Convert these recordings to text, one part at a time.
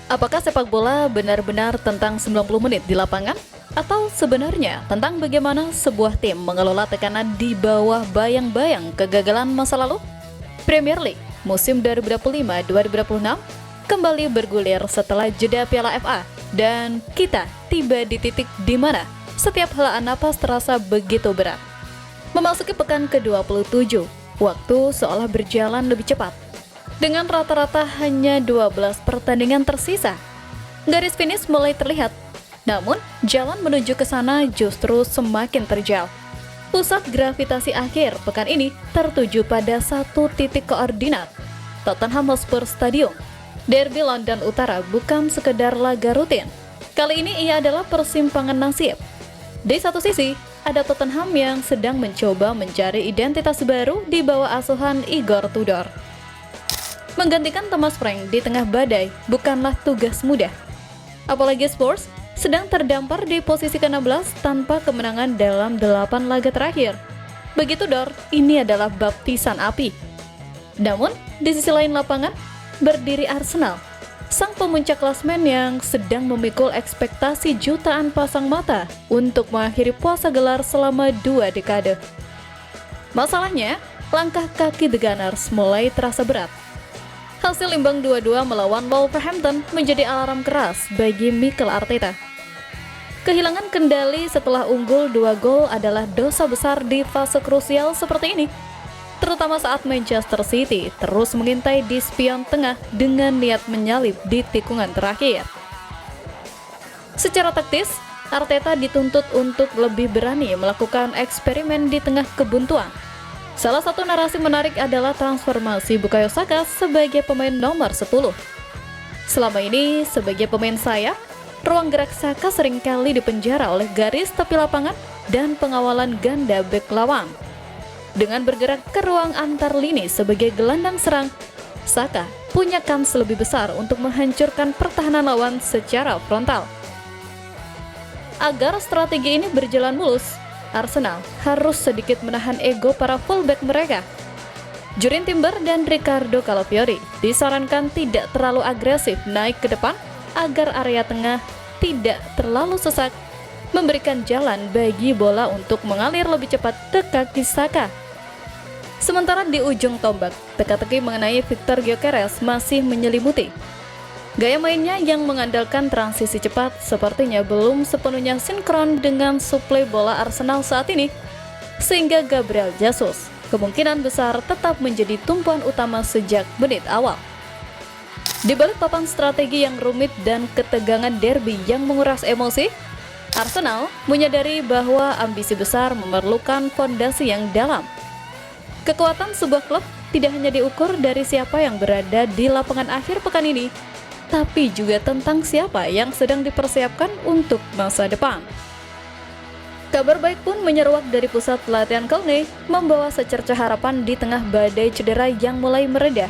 Apakah sepak bola benar-benar tentang 90 menit di lapangan? Atau sebenarnya tentang bagaimana sebuah tim mengelola tekanan di bawah bayang-bayang kegagalan masa lalu? Premier League musim 2025-2026 kembali bergulir setelah jeda Piala FA dan kita tiba di titik di mana setiap helaan napas terasa begitu berat. Memasuki pekan ke-27, waktu seolah berjalan lebih cepat. Dengan rata-rata hanya 12 pertandingan tersisa, garis finish mulai terlihat. Namun, jalan menuju ke sana justru semakin terjal. Pusat gravitasi akhir pekan ini tertuju pada satu titik koordinat, Tottenham Hotspur Stadium. Derby London Utara bukan sekedar laga rutin. Kali ini ia adalah persimpangan nasib. Di satu sisi, ada Tottenham yang sedang mencoba mencari identitas baru di bawah asuhan Igor Tudor. Menggantikan Thomas Frank di tengah badai bukanlah tugas mudah. Apalagi Spurs sedang terdampar di posisi ke-16 tanpa kemenangan dalam 8 laga terakhir. Bagi Tudor, ini adalah baptisan api. Namun, di sisi lain lapangan, berdiri Arsenal, sang pemuncak klasmen yang sedang memikul ekspektasi jutaan pasang mata untuk mengakhiri puasa gelar selama 2 dekade. Masalahnya, langkah kaki The Gunners mulai terasa berat. Hasil imbang 2-2 melawan Wolverhampton menjadi alarm keras bagi Mikel Arteta. Kehilangan kendali setelah unggul 2 gol adalah dosa besar di fase krusial seperti ini, terutama saat Manchester City terus mengintai di spion tengah dengan niat menyalip di tikungan terakhir. Secara taktis, Arteta dituntut untuk lebih berani melakukan eksperimen di tengah kebuntuan. Salah satu narasi menarik adalah transformasi Bukayo Saka sebagai pemain nomor 10. Selama ini, sebagai pemain sayap, ruang gerak Saka seringkali dipenjara oleh garis tepi lapangan dan pengawalan ganda bek lawan. Dengan bergerak ke ruang antar lini sebagai gelandang serang, Saka punya kans lebih besar untuk menghancurkan pertahanan lawan secara frontal. Agar strategi ini berjalan mulus, Arsenal harus sedikit menahan ego para fullback mereka. Jurien Timber dan Ricardo Calafiori disarankan tidak terlalu agresif naik ke depan agar area tengah tidak terlalu sesak, memberikan jalan bagi bola untuk mengalir lebih cepat ke kaki Saka. Sementara di ujung tombak, teka-teki mengenai Victor Gyökeres masih menyelimuti. Gaya mainnya yang mengandalkan transisi cepat sepertinya belum sepenuhnya sinkron dengan suplai bola Arsenal saat ini, sehingga Gabriel Jesus kemungkinan besar tetap menjadi tumpuan utama sejak menit awal. Di balik papan strategi yang rumit dan ketegangan derby yang menguras emosi, Arsenal menyadari bahwa ambisi besar memerlukan fondasi yang dalam. Kekuatan sebuah klub tidak hanya diukur dari siapa yang berada di lapangan akhir pekan ini, tapi juga tentang siapa yang sedang dipersiapkan untuk masa depan. Kabar baik pun menyeruak dari pusat latihan Colney, membawa secercah harapan di tengah badai cedera yang mulai meredah.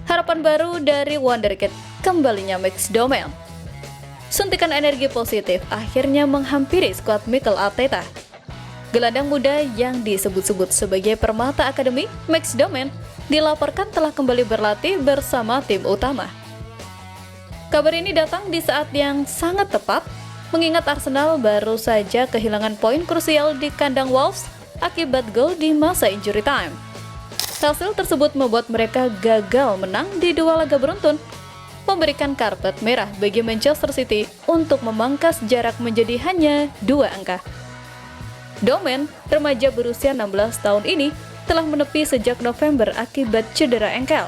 Harapan baru dari wonderkid, kembalinya Max Doman. Suntikan energi positif akhirnya menghampiri skuad Mikel Arteta. Gelandang muda yang disebut-sebut sebagai permata akademi, Max Doman, dilaporkan telah kembali berlatih bersama tim utama. Kabar ini datang di saat yang sangat tepat, mengingat Arsenal baru saja kehilangan poin krusial di kandang Wolves akibat gol di masa injury time. Hasil tersebut membuat mereka gagal menang di 2 laga beruntun, memberikan karpet merah bagi Manchester City untuk memangkas jarak menjadi hanya 2 angka. Doman, remaja berusia 16 tahun ini, telah menepi sejak November akibat cedera engkel.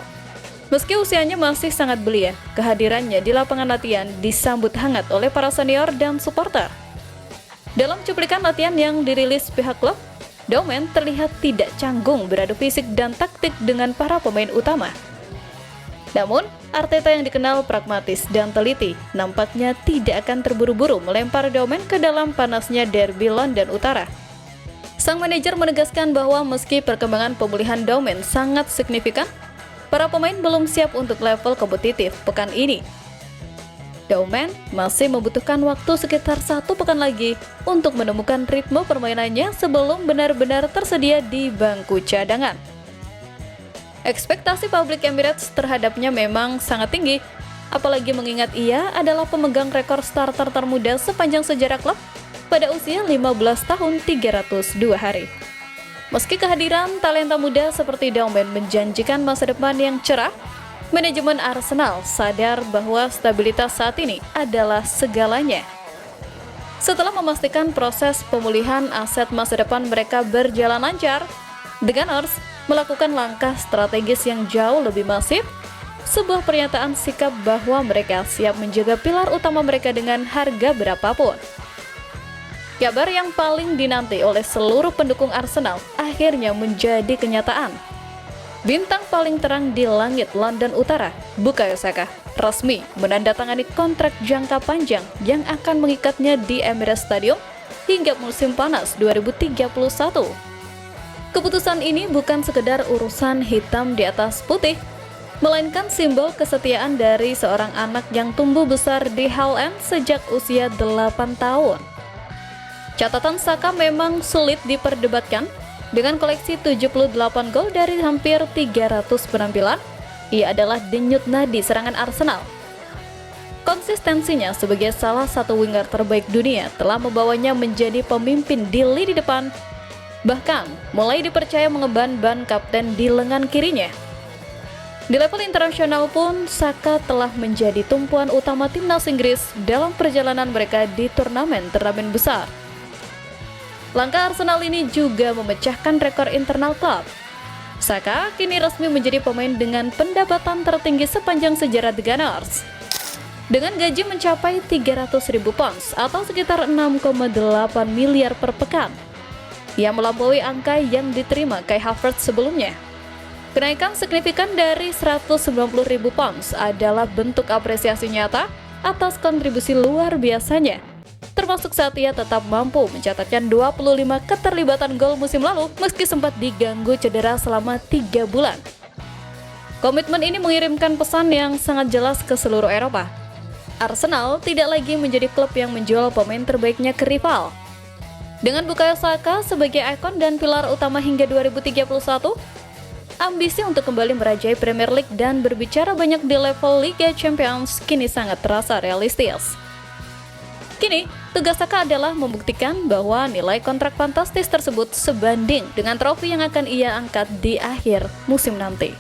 Meski usianya masih sangat belia, kehadirannya di lapangan latihan disambut hangat oleh para senior dan supporter. Dalam cuplikan latihan yang dirilis pihak klub, Doman terlihat tidak canggung beradu fisik dan taktik dengan para pemain utama. Namun, Arteta yang dikenal pragmatis dan teliti nampaknya tidak akan terburu-buru melempar Doman ke dalam panasnya derby London Utara. Sang manajer menegaskan bahwa meski perkembangan pemulihan Doman sangat signifikan, para pemain belum siap untuk level kompetitif pekan ini. Doman masih membutuhkan waktu sekitar 1 pekan lagi untuk menemukan ritme permainannya sebelum benar-benar tersedia di bangku cadangan. Ekspektasi publik Emirates terhadapnya memang sangat tinggi, Apalagi mengingat ia adalah pemegang rekor starter termuda sepanjang sejarah klub pada usia 15 tahun 302 hari. Meski kehadiran talenta muda seperti Daumen menjanjikan masa depan yang cerah, manajemen Arsenal sadar bahwa stabilitas saat ini adalah segalanya. Setelah memastikan proses pemulihan aset masa depan mereka berjalan lancar, The Gunners melakukan langkah strategis yang jauh lebih masif, sebuah pernyataan sikap bahwa mereka siap menjaga pilar utama mereka dengan harga berapapun. Kabar yang paling dinanti oleh seluruh pendukung Arsenal akhirnya menjadi kenyataan. Bintang paling terang di langit London Utara, Bukayo Saka, resmi menandatangani kontrak jangka panjang yang akan mengikatnya di Emirates Stadium hingga musim panas 2031. Keputusan ini bukan sekedar urusan hitam di atas putih, melainkan simbol kesetiaan dari seorang anak yang tumbuh besar di Hull End sejak usia 8 tahun. Catatan Saka memang sulit diperdebatkan. Dengan koleksi 78 gol dari hampir 300 penampilan, ia adalah denyut nadi serangan Arsenal. Konsistensinya sebagai salah satu winger terbaik dunia telah membawanya menjadi pemimpin di lini depan, bahkan mulai dipercaya mengemban ban kapten di lengan kirinya. Di level internasional pun, Saka telah menjadi tumpuan utama timnas Inggris dalam perjalanan mereka di turnamen-turnamen besar. Langkah Arsenal ini juga memecahkan rekor internal klub. Saka kini resmi menjadi pemain dengan pendapatan tertinggi sepanjang sejarah The Gunners. Dengan gaji mencapai 300.000 pounds atau sekitar 6,8 miliar per pekan. Ia melampaui angka yang diterima Kai Havertz sebelumnya. Kenaikan signifikan dari 190.000 pounds adalah bentuk apresiasi nyata atas kontribusi luar biasanya, termasuk saat ia tetap mampu mencatatkan 25 keterlibatan gol musim lalu meski sempat diganggu cedera selama 3 bulan. Komitmen ini mengirimkan pesan yang sangat jelas ke seluruh Eropa. Arsenal tidak lagi menjadi klub yang menjual pemain terbaiknya ke rival. Dengan Bukayo Saka sebagai ikon dan pilar utama hingga 2031, ambisi untuk kembali merajai Premier League dan berbicara banyak di level Liga Champions kini sangat terasa realistis. Kini, tugas Saka adalah membuktikan bahwa nilai kontrak fantastis tersebut sebanding dengan trofi yang akan ia angkat di akhir musim nanti.